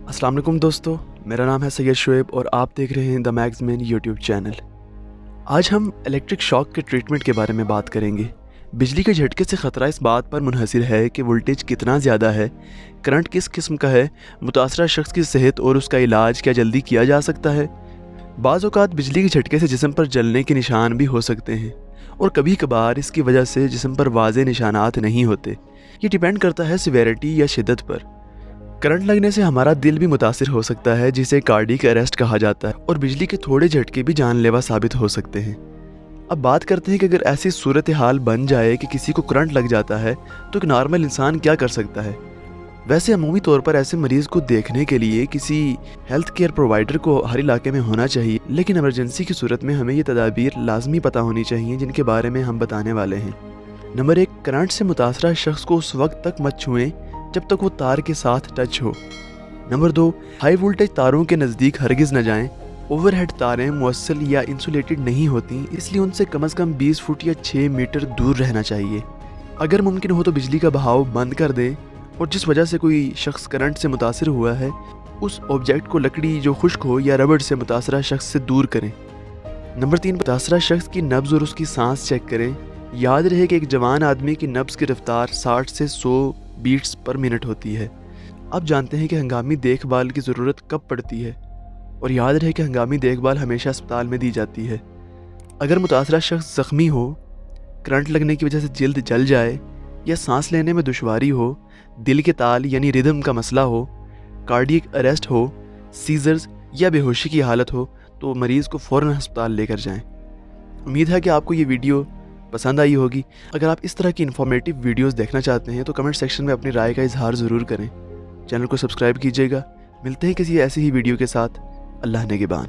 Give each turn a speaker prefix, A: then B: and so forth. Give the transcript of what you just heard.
A: अस्सलाम वालेकुम दोस्तों, मेरा नाम है सैयद शुएब और आप देख रहे हैं द मैग्ज़मैन यूट्यूब चैनल। आज हम इलेक्ट्रिक शॉक के ट्रीटमेंट के बारे में बात करेंगे। बिजली के झटके से ख़तरा इस बात पर मुनहसर है कि वोल्टेज कितना ज़्यादा है, करंट किस किस्म का है, मुतासरा शख्स की सेहत और उसका इलाज क्या जल्दी किया जा सकता है। बाज़ औक़ात बिजली के झटके से जिस्म पर जलने के निशान भी हो सकते हैं और कभी कभार इसकी वजह से जिस्म पर वाज़े निशानात नहीं होते। ये डिपेंड करता है सिवेरिटी या शिद्दत पर। करंट लगने से हमारा दिल भी मुतासिर हो सकता है, जिसे कार्डियक अरेस्ट कहा जाता है, और बिजली के थोड़े झटके भी जानलेवा साबित हो सकते हैं। अब बात करते हैं कि अगर ऐसी सूरत हाल बन जाए कि किसी को करंट लग जाता है तो एक नॉर्मल इंसान क्या कर सकता है। वैसे अमूमी तौर पर ऐसे मरीज़ को देखने के लिए किसी हेल्थ केयर प्रोवाइडर को हर इलाके में होना चाहिए, लेकिन इमरजेंसी की सूरत में हमें ये तदाबीर लाजमी पता होनी चाहिए जिनके बारे में हम बताने वाले हैं। नंबर 1, करंट से मुतासरा शख्स को उस वक्त तक मत छुएं जब तक वो तार के साथ टच हो। नंबर 2, हाई वोल्टेज तारों के नज़दीक हरगिज़ न जाएं। ओवरहेड तारें मुअस्सल या इंसुलेटेड नहीं होती, इसलिए उनसे कम से कम 20 फुट या 6 मीटर दूर रहना चाहिए। अगर मुमकिन हो तो बिजली का बहाव बंद कर दें और जिस वजह से कोई शख्स करंट से मुतासिर हुआ है उस ऑब्जेक्ट को लकड़ी जो खुश्क हो या रबड़ से मुतासरा शख्स से दूर करें। नंबर 3, मुतासरा शख्स की नब्ज़ और उसकी सांस चेक करें। याद रहे कि एक जवान आदमी की नब्ज़ की रफ्तार 60 से 100 बीट्स पर मिनट होती है। अब जानते हैं कि हंगामी देखभाल की ज़रूरत कब पड़ती है, और याद रहे कि हंगामी देखभाल हमेशा अस्पताल में दी जाती है। अगर मुतासरा शख्स ज़ख्मी हो, करंट लगने की वजह से जल्द जल जाए या सांस लेने में दुश्वारी हो, दिल के ताल यानी रिदम का मसला हो, कार्डियक अरेस्ट हो, सीजर्स या बेहोशी की हालत हो, तो मरीज़ को फ़ौरन अस्पताल लेकर जाएं। उम्मीद है कि आपको ये वीडियो पसंद आई होगी। अगर आप इस तरह की इन्फॉर्मेटिव वीडियोस देखना चाहते हैं तो कमेंट सेक्शन में अपनी राय का इजहार ज़रूर करें। चैनल को सब्सक्राइब कीजिएगा। मिलते हैं किसी ऐसी ही वीडियो के साथ। अल्लाह निगहबान।